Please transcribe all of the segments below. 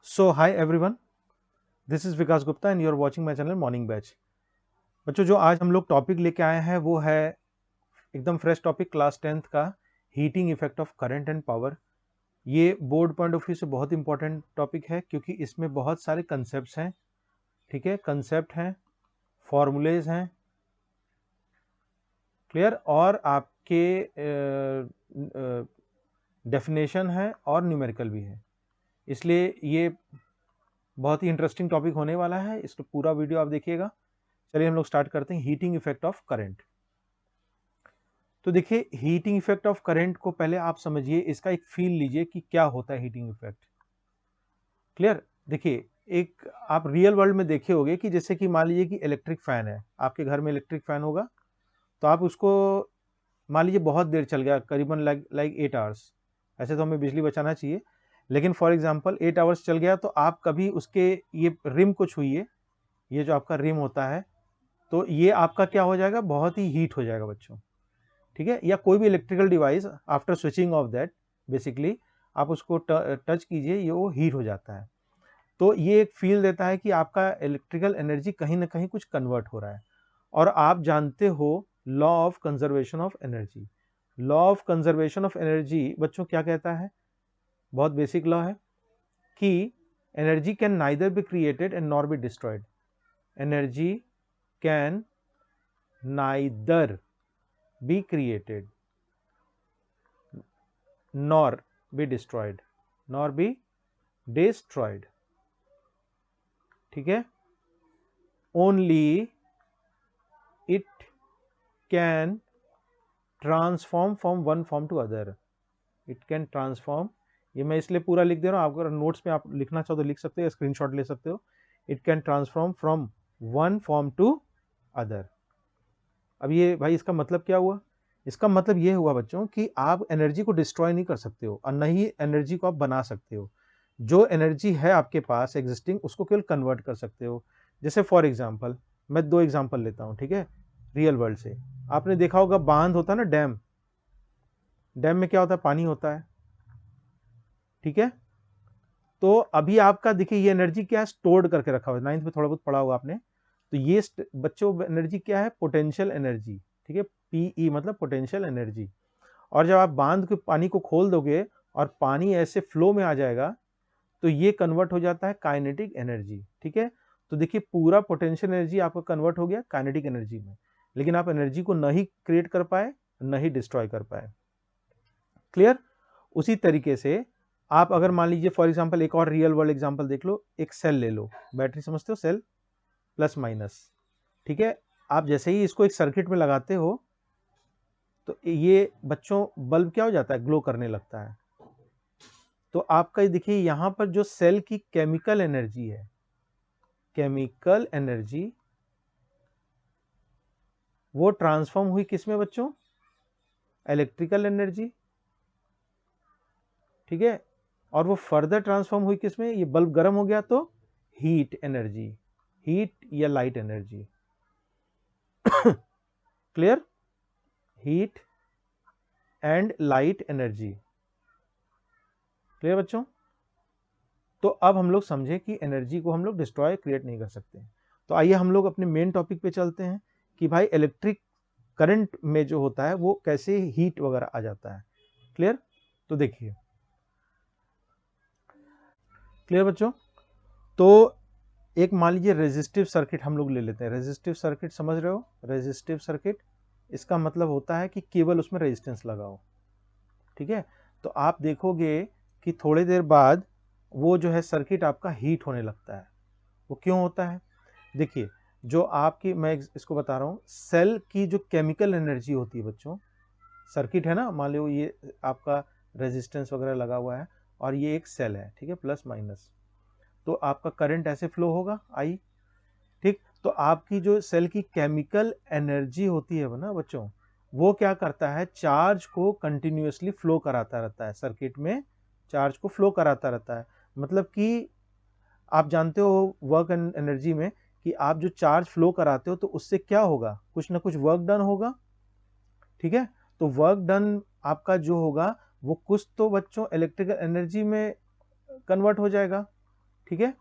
So hi everyone, this is Vikas Gupta and you are watching my channel morning batch. बच्चों, जो आज हम लोग टॉपिक लेके आए हैं वो है एकदम फ्रेश टॉपिक क्लास 10th का, heating effect of current and power. ये बोर्ड पॉइंट ऑफ व्यू से बहुत इंपॉर्टेंट टॉपिक है क्योंकि इसमें बहुत सारे कंसेप्ट हैं। ठीक है, कंसेप्ट हैं, फॉर्मूलेज हैं, क्लियर, और आपके डेफिनेशन है और न्यूमेरिकल भी है। इसलिए ये बहुत ही इंटरेस्टिंग टॉपिक होने वाला है। इसका पूरा वीडियो आप देखिएगा। चलिए हम लोग स्टार्ट करते हैं, हीटिंग इफेक्ट ऑफ करंट। तो देखिए, हीटिंग इफेक्ट ऑफ करंट को पहले आप समझिए, इसका एक फील लीजिए कि क्या होता है हीटिंग इफेक्ट। क्लियर। देखिए, एक आप रियल वर्ल्ड में देखे होंगे कि जैसे कि मान लीजिए कि इलेक्ट्रिक फैन है, आपके घर में इलेक्ट्रिक फैन होगा, तो आप उसको मान लीजिए बहुत देर चल गया, करीबन लाइक 8 आवर्स। ऐसे तो हमें बिजली बचाना चाहिए, लेकिन फॉर एग्जाम्पल 8 आवर्स चल गया, तो आप कभी उसके ये रिम को छूइए, ये जो आपका रिम होता है, तो ये आपका क्या हो जाएगा, बहुत ही हीट हो जाएगा बच्चों। ठीक है, या कोई भी electrical device after switching off that, basically आप उसको टच कीजिए, ये वो हीट हो जाता है। तो ये एक फील देता है कि आपका इलेक्ट्रिकल एनर्जी कहीं ना कहीं कुछ कन्वर्ट हो रहा है। और आप जानते हो law of conservation of energy. Law of conservation of energy बच्चों क्या कहता है, बहुत बेसिक लॉ है कि energy can neither be created and nor be destroyed. Energy can neither be created nor be destroyed, nor be destroyed। ठीक है, only it can transform from one form to other। it can transform, ये मैं इसलिए पूरा लिख दे रहा हूँ, आप अगर नोट्स में आप लिखना चाहो तो लिख सकते हो, स्क्रीनशॉट ले सकते हो। it can transform from one form to other। अब ये भाई इसका मतलब क्या हुआ, इसका मतलब ये हुआ बच्चों कि आप एनर्जी को डिस्ट्रॉय नहीं कर सकते हो और न ही एनर्जी को आप बना सकते हो। जो एनर्जी है आपके पास एग्जिस्टिंग, उसको केवल कन्वर्ट कर सकते हो। जैसे फॉर एग्जांपल, मैं 2 एग्जांपल लेता हूँ, ठीक है, रियल वर्ल्ड से। आपने देखा होगा बांध होता है ना, डैम। डैम में क्या होता है, पानी होता है। ठीक है, तो अभी आपका देखिए ये एनर्जी क्या है, स्टोर्ड करके रखा हुआ है। 9th में थोड़ा बहुत पढ़ा होगा आपने। तो ये बच्चों एनर्जी क्या है, पोटेंशियल एनर्जी। ठीक है, पीई मतलब पोटेंशियल एनर्जी। और जब आप बांध के पानी को खोल दोगे और पानी ऐसे फ्लो में आ जाएगा, तो ये कन्वर्ट हो जाता है काइनेटिक एनर्जी। ठीक है, तो देखिए पूरा पोटेंशियल एनर्जी आपका कन्वर्ट हो गया काइनेटिक एनर्जी में, लेकिन आप एनर्जी को न ही क्रिएट कर पाए न ही डिस्ट्रॉय कर पाए। क्लियर। उसी तरीके से आप अगर मान लीजिए फॉर एग्जांपल एक और रियल वर्ल्ड एग्जांपल देख लो, एक सेल ले लो, बैटरी समझते हो, सेल प्लस माइनस। ठीक है, आप जैसे ही इसको एक सर्किट में लगाते हो, तो ये बच्चों बल्ब क्या हो जाता है, ग्लो करने लगता है। तो आपका देखिए यहां पर जो सेल की केमिकल एनर्जी है, केमिकल एनर्जी वो ट्रांसफॉर्म हुई किस में बच्चों, इलेक्ट्रिकल एनर्जी। ठीक है, और वो फर्दर ट्रांसफॉर्म हुई किस में, ये बल्ब गर्म हो गया तो हीट एनर्जी, हीट या light energy. Clear, heat and light energy. Clear बच्चों। तो अब हम लोग समझे कि एनर्जी को हम लोग डिस्ट्रॉय क्रिएट नहीं कर सकते। तो आइए हम लोग अपने मेन टॉपिक पे चलते हैं कि भाई इलेक्ट्रिक करंट में जो होता है वो कैसे हीट वगैरह आ जाता है। क्लियर। तो देखिए, क्लियर बच्चों। तो एक मान लीजिए रेजिस्टिव सर्किट हम लोग ले लेते हैं। रेजिस्टिव सर्किट समझ रहे हो, रेजिस्टिव सर्किट इसका मतलब होता है कि केवल उसमें रेजिस्टेंस लगाओ। ठीक है, तो आप देखोगे कि थोड़ी देर बाद वो जो है सर्किट आपका हीट होने लगता है। वो क्यों होता है, देखिए, जो आपकी, मैं इसको बता रहा हूँ, सेल की जो केमिकल एनर्जी होती है बच्चों, सर्किट है ना, मान लो ये आपका रेजिस्टेंस वगैरह लगा हुआ है और ये एक सेल है, ठीक है, प्लस माइनस, तो आपका करंट ऐसे फ्लो होगा, आई। ठीक, तो आपकी जो सेल की केमिकल एनर्जी होती है ना बच्चों, वो क्या करता है, चार्ज को कंटिन्यूअसली फ्लो कराता रहता है सर्किट में, चार्ज को फ्लो कराता रहता है। मतलब कि आप जानते हो वर्क एंड एनर्जी में कि आप जो चार्ज फ्लो कराते हो तो उससे क्या होगा, कुछ ना कुछ वर्क डन होगा। ठीक है, तो वर्क डन आपका जो होगा वो कुछ तो बच्चों इलेक्ट्रिकल एनर्जी में कन्वर्ट हो जाएगा। ठीक है,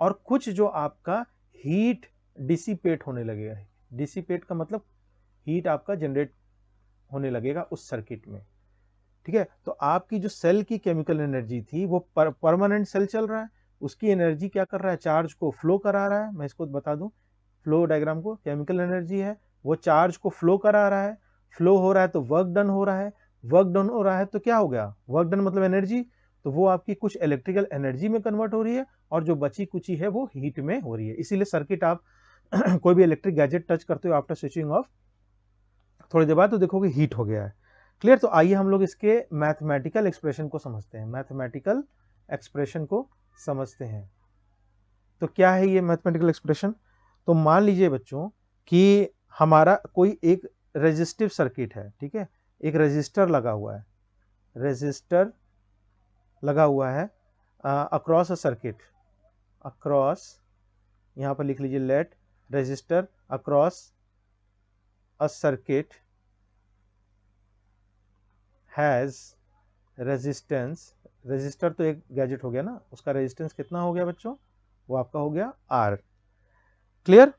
और कुछ जो आपका हीट डिसिपेट होने लगेगा। डिसिपेट का मतलब हीट आपका जनरेट होने लगेगा उस सर्किट में, ठीक है। तो आपकी जो सेल की केमिकल एनर्जी थी वो परमानेंट सेल चल रहा है, उसकी एनर्जी क्या कर रहा है, चार्ज को फ्लो करा रहा है। मैं इसको बता दूं फ्लो डायग्राम को, केमिकल एनर्जी है वो चार्ज को फ्लो करा रहा है, फ्लो हो रहा है तो वर्क डन हो रहा है, वर्क डन हो रहा है तो क्या हो गया, वर्क डन मतलब एनर्जी, तो वो आपकी कुछ इलेक्ट्रिकल एनर्जी में कन्वर्ट हो रही है और जो बची कुची है वो हीट में हो रही है। इसीलिए सर्किट आप कोई भी इलेक्ट्रिक गैजेट टच करते हो आफ्टर स्विचिंग ऑफ, थोड़ी देर बाद तो देखोगे हीट हो गया है। क्लियर। तो आइए हम लोग इसके मैथमेटिकल एक्सप्रेशन को समझते हैं, मैथमेटिकल एक्सप्रेशन को समझते हैं। तो क्या है ये मैथमेटिकल एक्सप्रेशन, तो मान लीजिए बच्चों कि हमारा कोई एक रेजिस्टिव सर्किट है, ठीक है, एक रेजिस्टर लगा हुआ है, रेजिस्टर लगा हुआ है अक्रॉस अ सर्किट, अक्रॉस, यहां पर लिख लीजिए let resistor across a circuit has resistance, resistor तो एक गैजेट हो गया ना, उसका रेजिस्टेंस कितना हो गया बच्चों, वो आपका हो गया आर। क्लियर।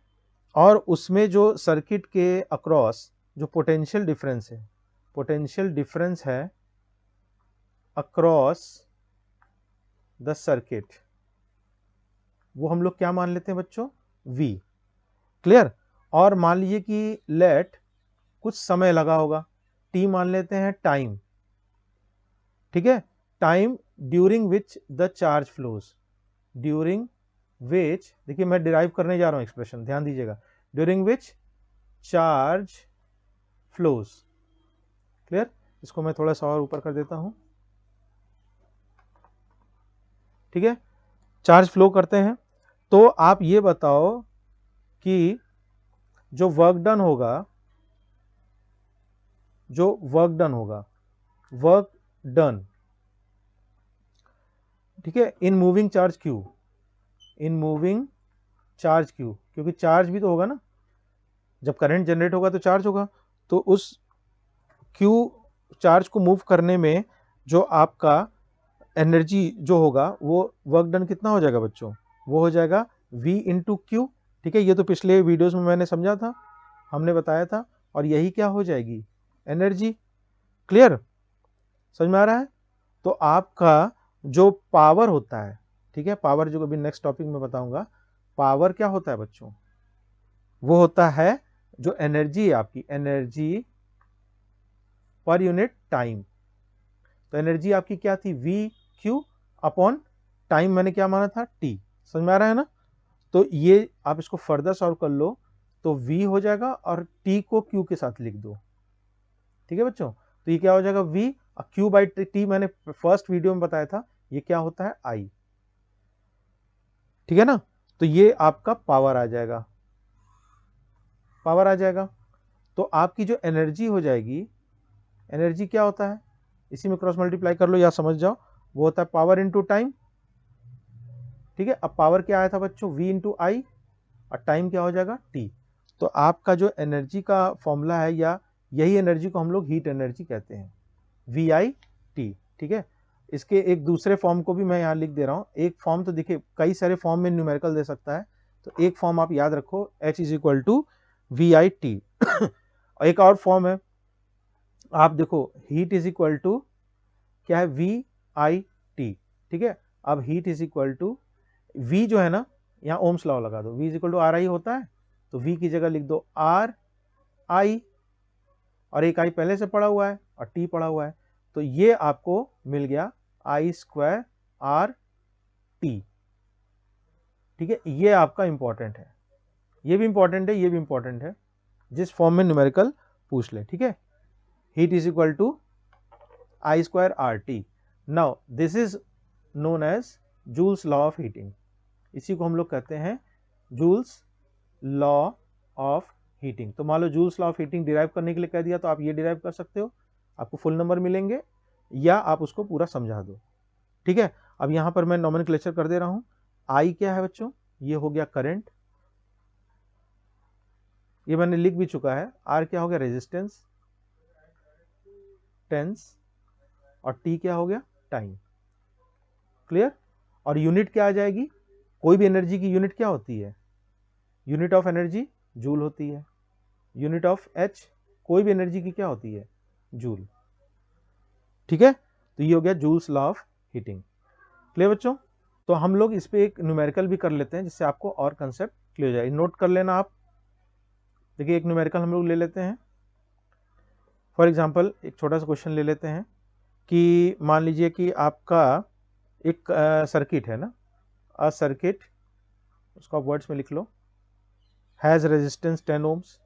और उसमें जो सर्किट के अक्रॉस जो पोटेंशियल डिफरेंस है, पोटेंशियल डिफरेंस है अक्रॉस द सर्किट, वो हम लोग क्या मान लेते हैं बच्चों, V। क्लियर। और मान लीजिए कि लेट कुछ समय लगा होगा, T मान लेते हैं टाइम, ठीक है, time during which the charge flows, during which, देखिए मैं डिराइव करने जा रहा हूं एक्सप्रेशन, ध्यान दीजिएगा, during which charge flows. Clear. इसको मैं थोड़ा सा और ऊपर कर देता हूं, ठीक है, चार्ज फ्लो करते हैं। तो आप ये बताओ कि जो वर्क डन होगा, जो वर्क डन होगा, वर्क डन, ठीक है, in moving charge Q, in moving charge Q, क्योंकि चार्ज भी तो होगा ना, जब करंट जनरेट होगा तो चार्ज होगा, तो उस क्यू चार्ज को मूव करने में जो आपका एनर्जी जो होगा वो वर्क डन कितना हो जाएगा बच्चों, वो हो जाएगा V इंटू क्यू, ठीक है, ये तो पिछले वीडियोस में मैंने समझा था, हमने बताया था, और यही क्या हो जाएगी, एनर्जी। क्लियर, समझ में आ रहा है। तो आपका जो पावर होता है, ठीक है, पावर जो अभी नेक्स्ट टॉपिक में बताऊंगा, पावर क्या होता है बच्चों, वो होता है जो एनर्जी है आपकी, एनर्जी पर यूनिट टाइम। तो एनर्जी आपकी क्या थी, वी क्यू अपॉन टाइम, मैंने क्या माना था, टी। समझ में आ रहा है ना। तो ये आप इसको फर्दर सॉल्व कर लो तो v हो जाएगा और t को q के साथ लिख दो, ठीक है बच्चों। तो ये क्या हो जाएगा, v q बाई टी, मैंने फर्स्ट वीडियो में बताया था, ये क्या होता है, I, ठीक है ना। तो ये आपका पावर आ जाएगा, पावर आ जाएगा। तो आपकी जो एनर्जी हो जाएगी, एनर्जी क्या होता है, इसी में क्रॉस मल्टीप्लाई कर लो या समझ जाओ, वो होता है पावर इंटू टाइम, ठीक है। अब पावर क्या आया था बच्चों, v इंटू आई, और टाइम क्या हो जाएगा, t। तो आपका जो एनर्जी का फॉर्मूला है, या यही एनर्जी को हम लोग हीट एनर्जी कहते हैं, वी आई टी, ठीक है। इसके एक दूसरे फॉर्म को भी मैं यहाँ लिख दे रहा हूँ, एक फॉर्म तो देखिए कई सारे फॉर्म में न्यूमेरिकल दे सकता है, तो एक फॉर्म आप याद रखो, H is equal to V I T. एक और फॉर्म है, आप देखो, हीट इज इक्वल टू क्या है, वी आई टी, ठीक है। अब heat is equal to V जो है ना, यहाँ ओम्स लॉ लगा दो, V is equal to R I होता है, तो V की जगह लिख दो आर आई, और एक आई पहले से पड़ा हुआ है और T पड़ा हुआ है, तो ये आपको मिल गया आई स्क्वायर आर टी, ठीक है। ये आपका इंपॉर्टेंट है, ये भी इंपॉर्टेंट है, ये भी इंपॉर्टेंट है, जिस फॉर्म में न्यूमेरिकल पूछ ले, ठीक है। Heat is equal to I square R T. Now this is known as Joule's law of heating, इसी को हम लोग कहते हैं जूल्स लॉ ऑफ हीटिंग। तो मान लो Joule's law of heating derive करने के लिए कह दिया, तो आप ये डिराइव कर सकते हो, आपको फुल नंबर मिलेंगे, या आप उसको पूरा समझा दो, ठीक है। अब यहां पर मैं नॉमेनक्लेचर कर दे रहा हूं, आई क्या है बच्चों, ये हो गया करंट, ये मैंने लिख भी चुका है, आर क्या हो गया, रेजिस्टेंस, टेंस, और टी क्या हो गया, टाइम। क्लियर। और यूनिट क्या आ जाएगी, कोई भी एनर्जी की यूनिट क्या होती है, यूनिट ऑफ एनर्जी जूल होती है, यूनिट ऑफ एच कोई भी एनर्जी की क्या होती है, जूल। ठीक है, तो ये हो गया joules law of heating. Clear बच्चों? तो हम लोग इस पे एक न्यूमेरिकल भी कर लेते हैं जिससे आपको और कंसेप्ट क्लियर हो जाए। नोट कर लेना आप। देखिए एक न्यूमेरिकल हम लोग ले लेते हैं। फॉर एग्जांपल एक छोटा सा क्वेश्चन ले लेते हैं कि मान लीजिए कि आपका एक सर्किट है ना, अ सर्किट, उसको आप वर्ड्स में लिख लो, हैज रेजिस्टेंस 10 ओम्स,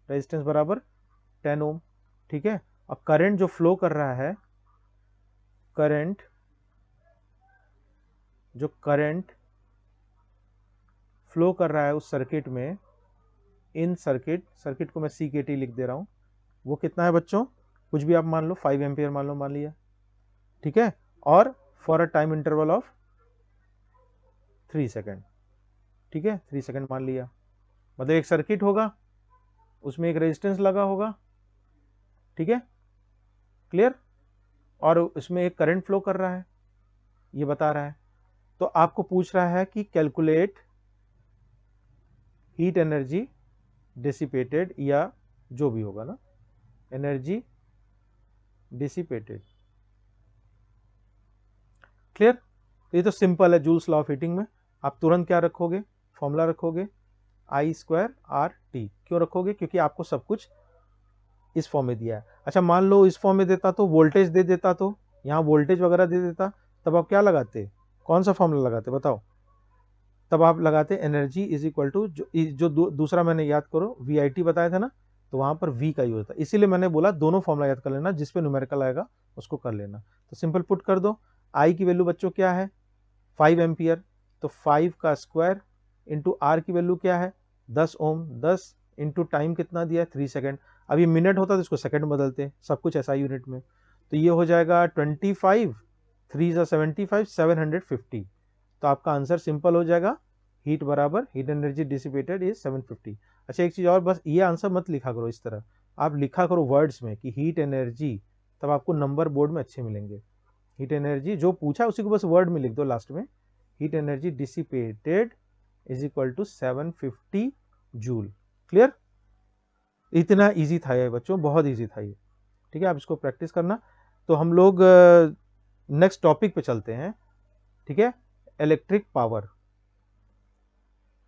रेजिस्टेंस बराबर 10 ओम। ठीक है, और करंट जो फ्लो कर रहा है, करंट जो करंट फ्लो कर रहा है उस सर्किट में, इन सर्किट को मैं सी के टी लिख दे रहा हूं, वो कितना है बच्चों, कुछ भी आप मान लो, 5 एम्पियर मान लो, मान लिया। ठीक है, और for a time interval of 3 second. ठीक है, 3 सेकेंड मान लिया। मतलब एक सर्किट होगा, उसमें एक रेजिस्टेंस लगा होगा। ठीक है, क्लियर, और उसमें एक करंट फ्लो कर रहा है, ये बता रहा है। तो आपको पूछ रहा है कि कैलकुलेट हीट एनर्जी डिसिपेटेड, या जो भी होगा ना, एनर्जी डिसिपेटेड। क्लियर? तो ये तो सिंपल है, जूल्स लॉ ऑफ हीटिंग में आप तुरंत क्या रखोगे, फॉर्मूला रखोगे I स्क्वायर आर टी। क्यों रखोगे? क्योंकि आपको सब कुछ इस फॉर्म में दिया है। अच्छा मान लो इस फॉर्म में देता तो, वोल्टेज दे देता तो, यहाँ वोल्टेज वगैरह दे देता, तब आप क्या लगाते, कौन सा फॉर्मूला लगाते बताओ? तब आप लगाते एनर्जी इज इक्वल टू जो दूसरा मैंने याद करो VIT बताया था ना, तो वहां पर V का यूज होता है। इसीलिए मैंने बोला दोनों फॉर्मूला याद कर लेना, जिसपे न्यूमेरिकल आएगा उसको कर लेना। तो सिंपल पुट कर दो, I की वैल्यू बच्चों क्या है, 5 एम्पियर, तो 5 का स्क्वायर इंटू R की वैल्यू क्या है, 10 ओम, 10 इंटू टाइम कितना दिया है, 3 सेकेंड। अभी मिनट होता तो इसको सेकेंड बदलते, सब कुछ ऐसा यूनिट में। तो ये हो जाएगा 25, 3 सा 75, 750। तो आपका आंसर सिंपल हो जाएगा, हीट बराबर हीट एनर्जी डिसिपेटेड इज 750। अच्छा एक चीज और, बस ये आंसर मत लिखा करो इस तरह, आप लिखा करो वर्ड्स में कि हीट एनर्जी, तब आपको नंबर बोर्ड में अच्छे मिलेंगे। हीट एनर्जी जो पूछा उसी को बस वर्ड में लिख दो लास्ट में, heat energy dissipated is equal to 750 joule. Clear? इतना इजी था ये बच्चों, बहुत इजी था ये। ठीक है, आप इसको प्रैक्टिस करना। तो हम लोग नेक्स्ट टॉपिक पे चलते हैं। ठीक है, इलेक्ट्रिक पावर।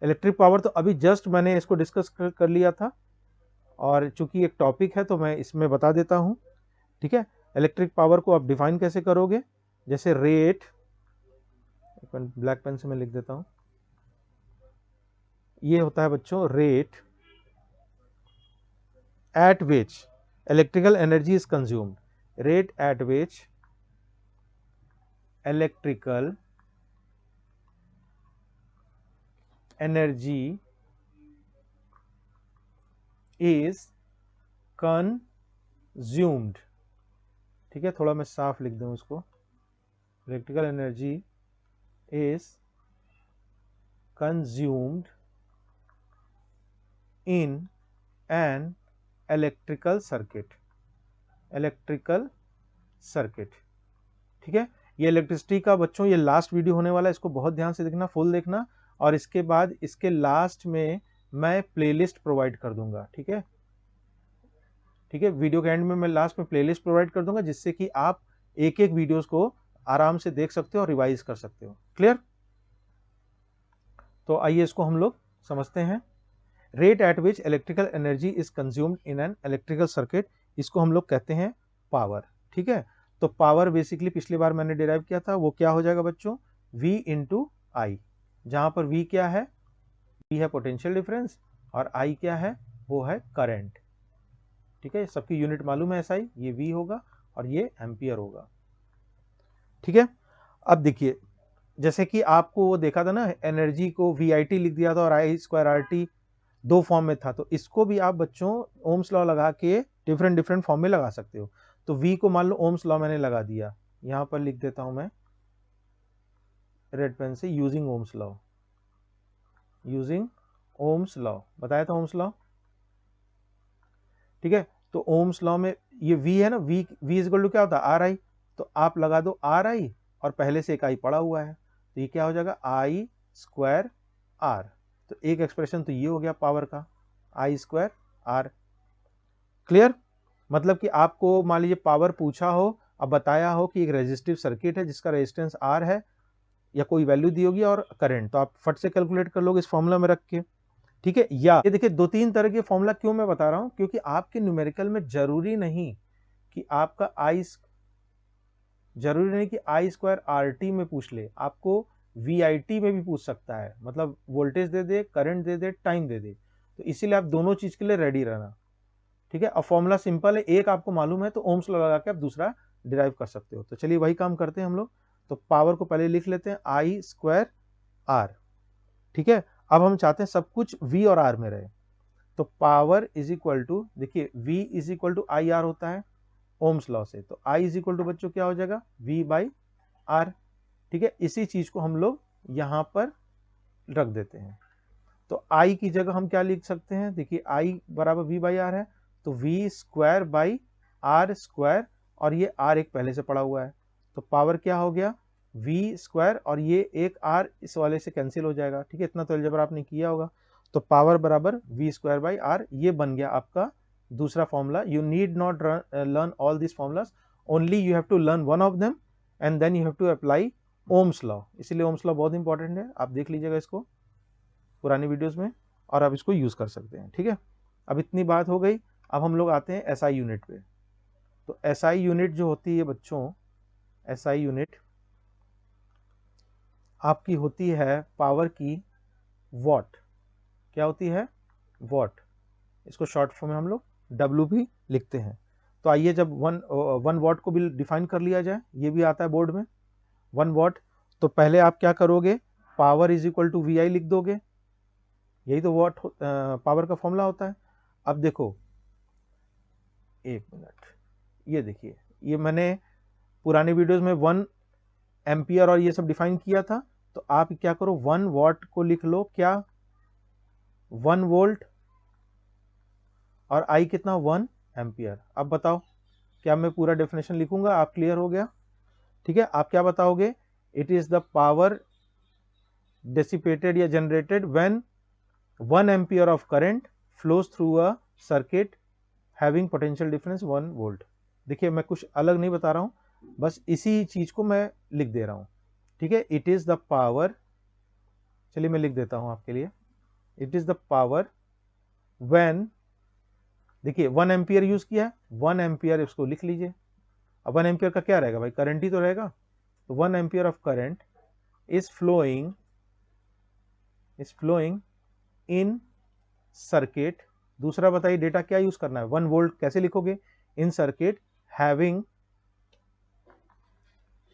इलेक्ट्रिक पावर तो अभी जस्ट मैंने इसको डिस्कस कर लिया था, और चूंकि एक टॉपिक है तो मैं इसमें बता देता हूं। ठीक है, इलेक्ट्रिक पावर को आप डिफाइन कैसे करोगे, जैसे रेट, ब्लैक पेन से मैं लिख देता हूं, ये होता है बच्चों rate at which electrical energy is consumed, rate at which electrical energy is consumed. ठीक है, थोड़ा मैं साफ लिख दूं इसको, electrical energy is consumed in an electrical circuit, electrical circuit. ठीक है, ये इलेक्ट्रिसिटी का बच्चों ये लास्ट वीडियो होने वाला है, इसको बहुत ध्यान से देखना, फुल देखना, और इसके बाद इसके लास्ट में मैं प्लेलिस्ट प्रोवाइड कर दूंगा। ठीक है, ठीक है, वीडियो के एंड में मैं लास्ट में प्लेलिस्ट प्रोवाइड कर दूंगा, जिससे कि आप एक एक वीडियोस को आराम से देख सकते हो और रिवाइज कर सकते हो। क्लियर? तो आइए इसको हम लोग समझते हैं। Rate at which electrical energy is consumed in an electrical circuit, इसको हम लोग कहते हैं पावर। ठीक है, तो पावर बेसिकली पिछली बार मैंने डिराइव किया था, वो क्या हो जाएगा बच्चों, V इंटू आई, जहां पर V क्या है, V है पोटेंशियल डिफरेंस, और I क्या है, वो है करंट। ठीक है, सबकी यूनिट मालूम है SI, ये V होगा और ये एम्पियर होगा। ठीक है, अब देखिए जैसे कि आपको वो देखा था ना, एनर्जी को VIT लिख दिया था और I स्क्वायर RT दो फॉर्म में था, तो इसको भी आप बच्चों ओम्स लॉ लगा के डिफरेंट डिफरेंट फॉर्म में लगा सकते हो। तो V को मान लो ओम्स लॉ मैंने लगा दिया, यहां पर लिख देता हूं मैं रेड पेन से, using Ohm's law, using Ohm's law, बताया था ओम्स लॉ। ठीक है, तो ओम्स लॉ में ये V है ना, V इज इक्वल टू क्या होता है, RI, तो आप लगा दो RI और पहले से एक I पड़ा हुआ है, तो ये क्या हो जाएगा, I स्क्वायर आर। तो एक एक्सप्रेशन तो ये हो गया पावर का, आई स्क्वायर आर। क्लियर? मतलब कि आपको मान लीजिए पावर पूछा हो, अब बताया हो कि एक रेजिस्टिव सर्किट है जिसका रेजिस्टेंस आर है, या कोई वैल्यू दी होगी और करंट, तो आप फट से कैलकुलेट कर लोगे इस फॉर्मूला में रख के। ठीक है, या ये देखिए दो तीन तरह के फॉर्मूला क्यों मैं बता रहा हूं, क्योंकि आपके न्यूमेरिकल में जरूरी नहीं कि आपका आई स्क्वायर आर टी में पूछ ले, आपको वी आई टी में भी पूछ सकता है, मतलब वोल्टेज दे दे, करंट दे दे, टाइम दे दे। तो इसीलिए आप दोनों चीज के लिए रेडी रहना। ठीक है, अब फॉर्मूला सिंपल है, एक आपको मालूम है तो ओम्स लॉ लगा के आप दूसरा डिराइव कर सकते हो। तो चलिए वही काम करते हैं हम लोग। तो पावर को पहले लिख लेते हैं आई स्क्वायर आर। ठीक है, अब हम चाहते हैं सब कुछ V और R में रहे, तो पावर इज इक्वल टू, देखिए V is equal to I R होता है ओम्स लॉ से, तो I इज इक्वल टू बच्चों क्या हो जाएगा V बाई आर। ठीक है, इसी चीज को हम लोग यहां पर रख देते हैं। तो I की जगह हम क्या लिख सकते हैं, देखिए I बराबर V बाई आर है, तो V square by R square, और ये R एक पहले से पड़ा हुआ है, तो पावर क्या हो गया V स्क्वायर, और ये एक R इस वाले से कैंसिल हो जाएगा। ठीक है, इतना तो अलजेब्रा आपने किया होगा। तो पावर बराबर V स्क्वायर बाई आर, ये बन गया आपका दूसरा formula. You need not learn all this formulas, only you have to learn one of them and then you have to apply Ohm's law. इसीलिए ओम्स लॉ बहुत important है, आप देख लीजिएगा इसको पुरानी वीडियोस में, और आप इसको यूज कर सकते हैं। ठीक है, अब इतनी बात हो गई, अब हम लोग आते हैं एसआई यूनिट पे। तो एसआई यूनिट जो होती है बच्चों, एसआई यूनिट आपकी होती है पावर की वॉट। क्या होती है? वॉट। इसको शॉर्ट फॉर्म में हम लोग डब्ल्यू भी लिखते हैं। तो आइए जब वन वॉट को भी डिफाइन कर लिया जाए, ये भी आता है बोर्ड में, वन वॉट। तो पहले आप क्या करोगे, power is equal to V I लिख दोगे, यही तो वॉट पावर का फॉर्मूला होता है। अब देखो, एक मिनट, ये देखिए, ये मैंने पुराने वीडियोस में 1 एम्पियर और ये सब डिफाइन किया था। तो आप क्या करो, 1 वॉट को लिख लो क्या, 1 वोल्ट, और आई कितना 1 एम्पियर। अब बताओ, क्या मैं पूरा डेफिनेशन लिखूंगा, आप क्लियर हो गया? ठीक है, आप क्या बताओगे, it is the power dissipated या generated when 1 ampere of current flows through a circuit having potential difference 1 volt. देखिए मैं कुछ अलग नहीं बता रहा हूं, बस इसी चीज को मैं लिख दे रहा हूं। ठीक है, इट इज द पावर, चलिए मैं लिख देता हूं आपके लिए, it is the power when, देखिए 1 एम्पियर यूज किया है, 1 एम्पियर इसको लिख लीजिए। अब 1 एम्पियर का क्या रहेगा भाई, करंट ही तो रहेगा। तो 1 ampere of current is flowing in circuit. दूसरा बताइए डेटा क्या यूज करना है, 1 वोल्ट कैसे लिखोगे, in circuit having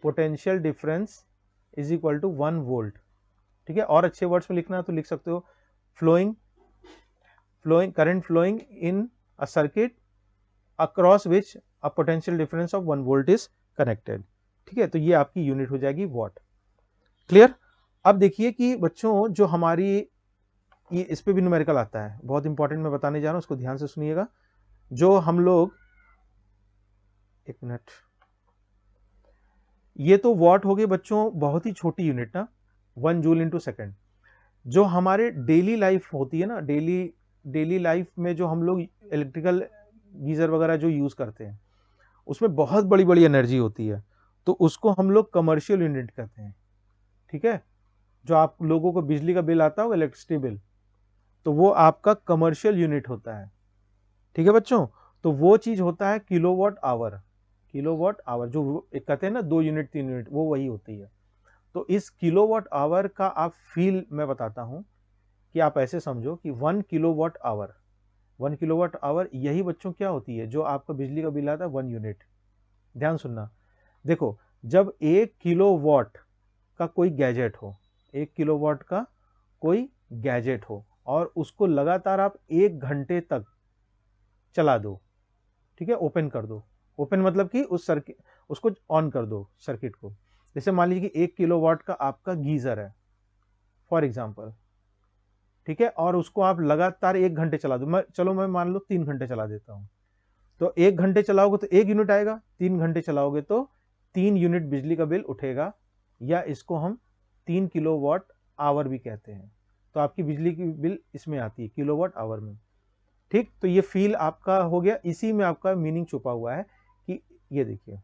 potential difference is equal to 1 volt. ठीक है, और अच्छे वर्ड्स में लिखना है तो लिख सकते हो, flowing current flowing in a circuit across which a potential difference of 1 volt is connected. ठीक है, तो ये आपकी यूनिट हो जाएगी वॉट। क्लियर? अब देखिए कि बच्चों जो हमारी, ये इस पे भी न्यूमेरिकल आता है, बहुत इंपॉर्टेंट मैं बताने जा रहा हूं, उसको ध्यान से सुनिएगा। जो हम लोग, एक मिनट, ये तो वॉट हो गई बच्चों, बहुत ही छोटी यूनिट ना, 1 जूल इंटू सेकेंड। जो हमारे डेली लाइफ होती है ना, डेली लाइफ में जो हम लोग इलेक्ट्रिकल गीजर वगैरह जो यूज करते हैं, उसमें बहुत बड़ी बड़ी एनर्जी होती है, तो उसको हम लोग कमर्शियल यूनिट कहते हैं। ठीक है, जो आप लोगों को बिजली का बिल आता है, इलेक्ट्रिसिटी बिल, तो वो आपका कमर्शियल यूनिट होता है। ठीक है बच्चों, तो वो चीज होता है किलोवाट आवर। किलोवाट आवर जो एक कहते हैं ना 2 यूनिट 3 यूनिट, वो वही होती है। तो इस किलोवाट आवर का आप फील मैं बताता हूं कि आप ऐसे समझो कि 1 किलोवाट आवर, 1 किलोवाट आवर यही बच्चों क्या होती है, जो आपका बिजली का बिल आता है 1 यूनिट। ध्यान सुनना, देखो जब 1 किलोवाट का कोई गैजेट हो, 1 किलोवाट का कोई गैजेट हो, और उसको लगातार आप 1 घंटे तक चला दो, ठीक है, ओपन कर दो, ओपन मतलब कि उस सर्किट, उसको ऑन कर दो सर्किट को। जैसे मान लीजिए कि 1 किलोवाट का आपका गीजर है फॉर एग्जांपल, ठीक है, और उसको आप लगातार 1 घंटे चला दो, चलो मैं मान लो 3 घंटे चला देता हूं, तो 1 घंटे चलाओगे तो 1 यूनिट आएगा, 3 घंटे चलाओगे तो 3 यूनिट बिजली का बिल उठेगा, या इसको हम 3 किलोवाट आवर भी कहते हैं। तो आपकी बिजली की बिल इसमें आती है किलोवाट आवर में। ठीक, तो ये फील आपका हो गया, इसी में आपका मीनिंग छुपा हुआ है कि ये देखिए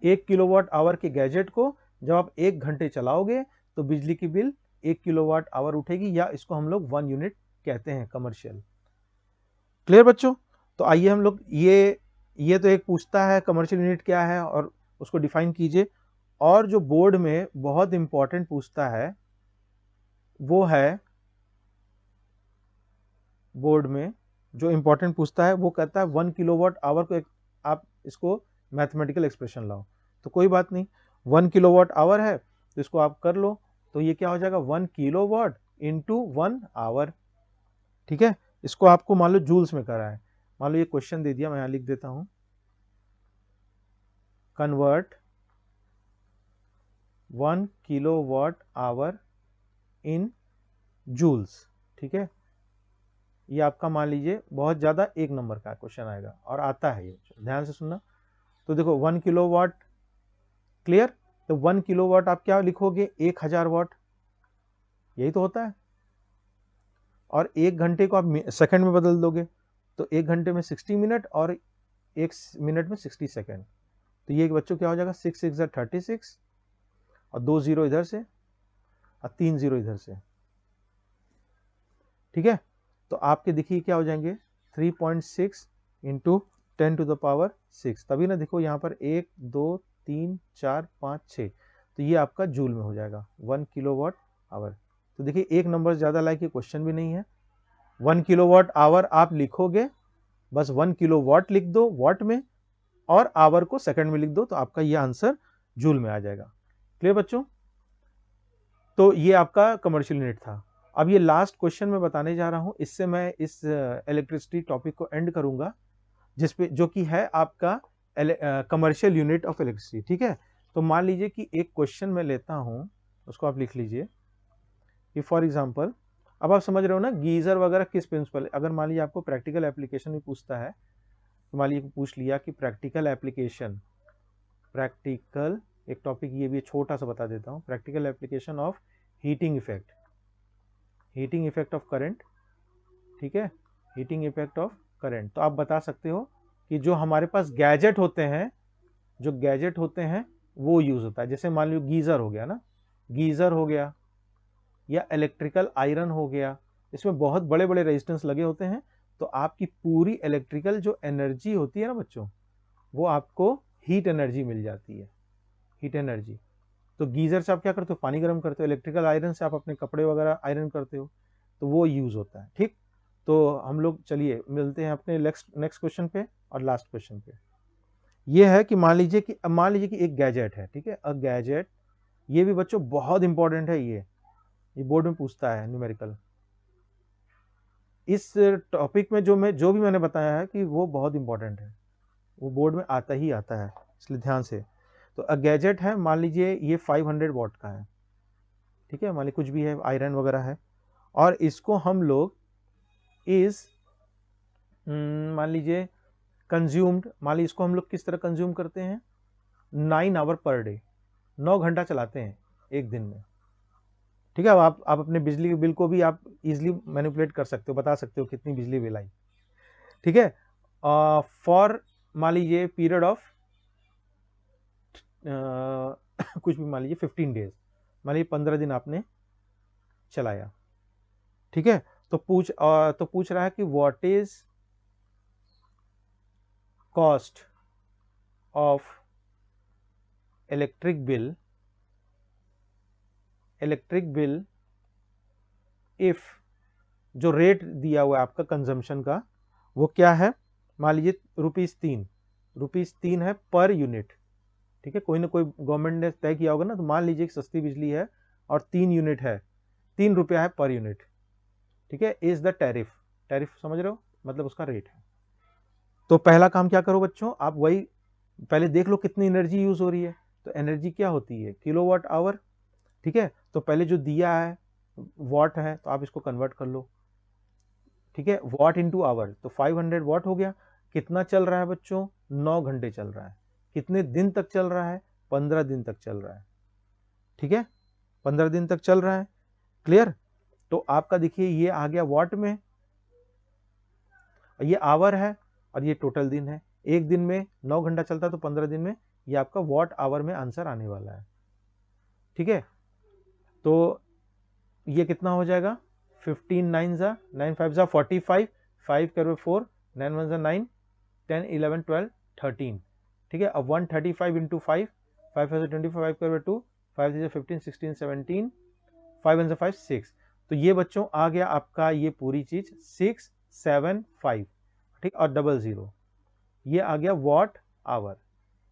1 किलोवाट आवर के गैजेट को जब आप 1 घंटे चलाओगे तो बिजली की बिल 1 किलोवाट आवर उठेगी, या इसको हम लोग 1 यूनिट कहते हैं कमर्शियल। क्लियर बच्चों? तो आइए हम लोग ये तो एक पूछता है कमर्शियल यूनिट क्या है और उसको डिफाइन कीजिए। और जो बोर्ड में बहुत इंपॉर्टेंट पूछता है वो है, बोर्ड में जो इंपॉर्टेंट पूछता है वो कहता है 1 किलोवाट आवर को आप इसको मैथमेटिकल एक्सप्रेशन लाओ। तो कोई बात नहीं, 1 किलोवाट आवर है तो इसको आप कर लो। तो ये क्या हो जाएगा 1 किलोवाट इंटू 1 आवर। ठीक है, इसको आपको मान लो जूल्स में करा है। मान लो ये क्वेश्चन दे दिया, मैं यहां लिख देता हूं, convert 1 kilowatt hour in joules. ठीक है, ये आपका मान लीजिए बहुत ज़्यादा 1 नंबर का क्वेश्चन आएगा और आता है ये, ध्यान से सुनना। तो देखो 1 किलोवाट, क्लियर? तो 1 किलोवाट आप क्या लिखोगे 1000 वाट, यही तो होता है। और 1 घंटे को आप सेकंड में बदल दोगे तो 1 घंटे में 60 मिनट और 1 मिनट में 60 सेकंड। तो ये बच्चों क्या हो जाएगा 6 6 36 और 2 0 इधर से और 3 0 इधर से। ठीक है, तो आपके देखिए क्या हो जाएंगे 3.6 इंटू 10 टू द पावर 6। तभी ना देखो यहाँ पर 1 2 3 4 5 6, तो ये आपका जूल में हो जाएगा 1 किलोवाट आवर। तो देखिए एक नंबर ज़्यादा लाइक, ये क्वेश्चन भी नहीं है। 1 किलोवाट आवर आप लिखोगे, बस 1 किलोवाट लिख दो वाट में और आवर को सेकंड में लिख दो, तो आपका ये आंसर जूल में आ जाएगा। क्लियर बच्चों? तो ये आपका कमर्शियल यूनिट था। अब ये लास्ट क्वेश्चन मैं बताने जा रहा हूं, इससे मैं इस इलेक्ट्रिसिटी टॉपिक को एंड करूंगा, जिसपे जो कि है आपका कमर्शियल यूनिट ऑफ इलेक्ट्रिसिटी। ठीक है, तो मान लीजिए कि एक क्वेश्चन मैं लेता हूं, उसको आप लिख लीजिए कि फॉर एग्जांपल, अब आप समझ रहे हो ना गीजर वगैरह किस प्रिंसिपल। अगर मान लीजिए आपको प्रैक्टिकल एप्लीकेशन भी पूछता है, तो मान लीजिए पूछ लिया कि प्रैक्टिकल एप्लीकेशन, प्रैक्टिकल एक टॉपिक ये भी छोटा सा बता देता हूँ, practical application of heating effect, heating effect of current. ठीक है, हीटिंग इफेक्ट ऑफ करंट। तो आप बता सकते हो कि जो हमारे पास गैजेट होते हैं, जो गैजेट होते हैं वो यूज होता है। जैसे मान लो गीजर हो गया ना, गीजर हो गया या इलेक्ट्रिकल आयरन हो गया, इसमें बहुत बड़े बड़े रेजिस्टेंस लगे होते हैं। तो आपकी पूरी इलेक्ट्रिकल जो एनर्जी होती है ना बच्चों, वो आपको हीट एनर्जी मिल जाती है, हीट एनर्जी। तो गीजर से आप क्या करते हो, पानी गर्म करते हो। इलेक्ट्रिकल आयरन से आप अपने कपड़े वगैरह आयरन करते हो, तो वो यूज होता है। ठीक, तो हम लोग चलिए मिलते हैं अपने नेक्स्ट क्वेश्चन पे और लास्ट क्वेश्चन पे। ये है कि मान लीजिए कि एक गैजेट है। ठीक है, अ गैजेट, ये भी बच्चों बहुत इंपॉर्टेंट है, ये बोर्ड में पूछता है न्यूमेरिकल। इस टॉपिक में जो भी मैंने बताया है कि वो बहुत इंपॉर्टेंट है, वो बोर्ड में आता ही आता है, इसलिए ध्यान से। तो अ गैजेट है, मान लीजिए ये 500 वाट का है। ठीक है, मान लीजिए कुछ भी है, आयरन वगैरह है, और इसको हम लोग इस मान लीजिए कंज्यूम्ड, मान लीजिए इसको हम लोग किस तरह कंज्यूम करते हैं, 9 आवर पर डे, 9 घंटा चलाते हैं एक दिन में। ठीक है, अब आप अपने बिजली के बिल को भी आप इजिली मैनिपुलेट कर सकते हो, बता सकते हो कितनी बिजली बिल आई। ठीक है, फॉर मान लीजिए पीरियड ऑफ कुछ भी, मान लीजिए 15 डेज, मान लीजिए 15 दिन आपने चलाया। ठीक है, तो पूछ रहा है कि what is cost of electric bill if, जो रेट दिया हुआ है आपका कंजम्पशन का, वो क्या है, मान लीजिए ₹3 है पर यूनिट। ठीक है, कोई ना कोई गवर्नमेंट ने तय किया होगा ना, तो मान लीजिए कि सस्ती बिजली है और 3 यूनिट है, ₹3 है पर यूनिट। ठीक है, इज द टैरिफ, टैरिफ समझ रहे हो, मतलब उसका रेट है। तो पहला काम क्या करो बच्चों, आप वही पहले देख लो कितनी एनर्जी यूज हो रही है। तो एनर्जी क्या होती है, किलोवाट आवर। ठीक है, तो पहले जो दिया है वाट है, तो आप इसको कन्वर्ट कर लो। ठीक है, वाट इंटू आवर, तो 500 वाट हो गया। कितना चल रहा है बच्चों, 9 घंटे चल रहा है। कितने दिन तक चल रहा है, 15 दिन तक चल रहा है। ठीक है, 15 दिन तक चल रहा है। क्लियर? तो आपका देखिए ये आ गया वॉट में, ये आवर है और ये टोटल दिन है। एक दिन में 9 घंटा चलता है तो 15 दिन में ये आपका वॉट आवर में आंसर आने वाला है। ठीक है, तो ये कितना हो जाएगा, 15 9 जा 9 5 जा 45, 5 करोड़ 4, 9 1 जा 9, 10 11 12 13। ठीक है, अब 135 इंटू 5, 5 5 25, 5 करोड़ 2, 5 6 15 16 17, 5 1 जा 5 6। तो ये बच्चों आ गया आपका ये पूरी चीज 675। ठीक, और 00 ये आ गया वॉट आवर।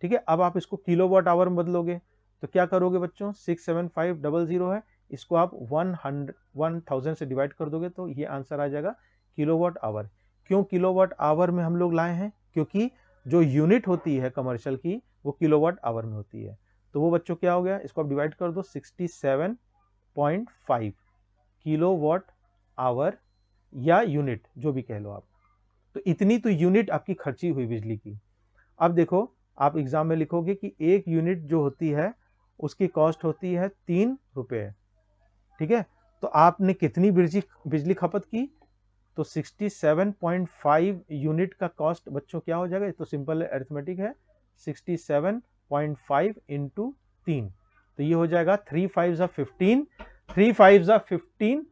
ठीक है, अब आप इसको किलो वॉट आवर में बदलोगे तो क्या करोगे बच्चों, 67500 है, इसको आप 1000 से डिवाइड कर दोगे तो ये आंसर आ जाएगा किलोवाट आवर। क्यों किलोवाट आवर में हम लोग लाए हैं, क्योंकि जो यूनिट होती है कमर्शियल की वो किलोवाट आवर में होती है। तो वो बच्चों क्या हो गया, इसको आप डिवाइड कर दो 67.5 किलोवाट आवर या यूनिट जो भी कह लो आप। तो इतनी तो यूनिट आपकी खर्ची हुई बिजली की। अब देखो आप एग्जाम में लिखोगे कि एक यूनिट जो होती है उसकी कॉस्ट होती है 3 रुपये। ठीक है, तो आपने कितनी बिजली खपत की, तो 67.5 यूनिट का कॉस्ट बच्चों क्या हो जाएगा, तो सिंपल अरिथमेटिक है, 67.5 इंटू 3, तो ये हो जाएगा 3 5 जा 15, 3 5 जा 15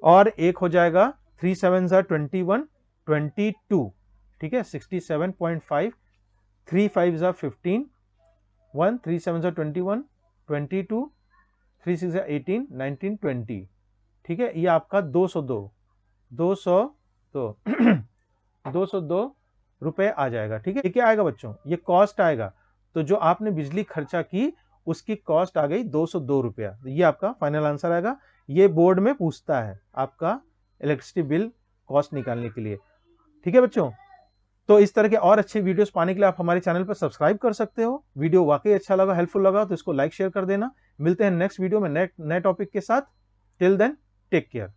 और एक हो जाएगा 3 7 जा 21 22। ठीक है, 67.5, 3 5 जा 15, 1 3 7 जा 21 22, 3 6 जा 18 19 20। ठीक है, ये आपका 202 रुपए आ जाएगा। ठीक है, ये क्या आएगा बच्चों, ये कॉस्ट आएगा। तो जो आपने बिजली खर्चा की उसकी कॉस्ट आ गई 202 रुपया। ये आपका फाइनल आंसर आएगा। ये बोर्ड में पूछता है आपका इलेक्ट्रिसिटी बिल कॉस्ट निकालने के लिए। ठीक है बच्चों, तो इस तरह के और अच्छे वीडियोस पाने के लिए आप हमारे चैनल पर सब्सक्राइब कर सकते हो। वीडियो वाकई अच्छा लगा, हेल्पफुल लगा तो इसको लाइक शेयर कर देना। मिलते हैं नेक्स्ट वीडियो में नए टॉपिक के साथ। Till then take care.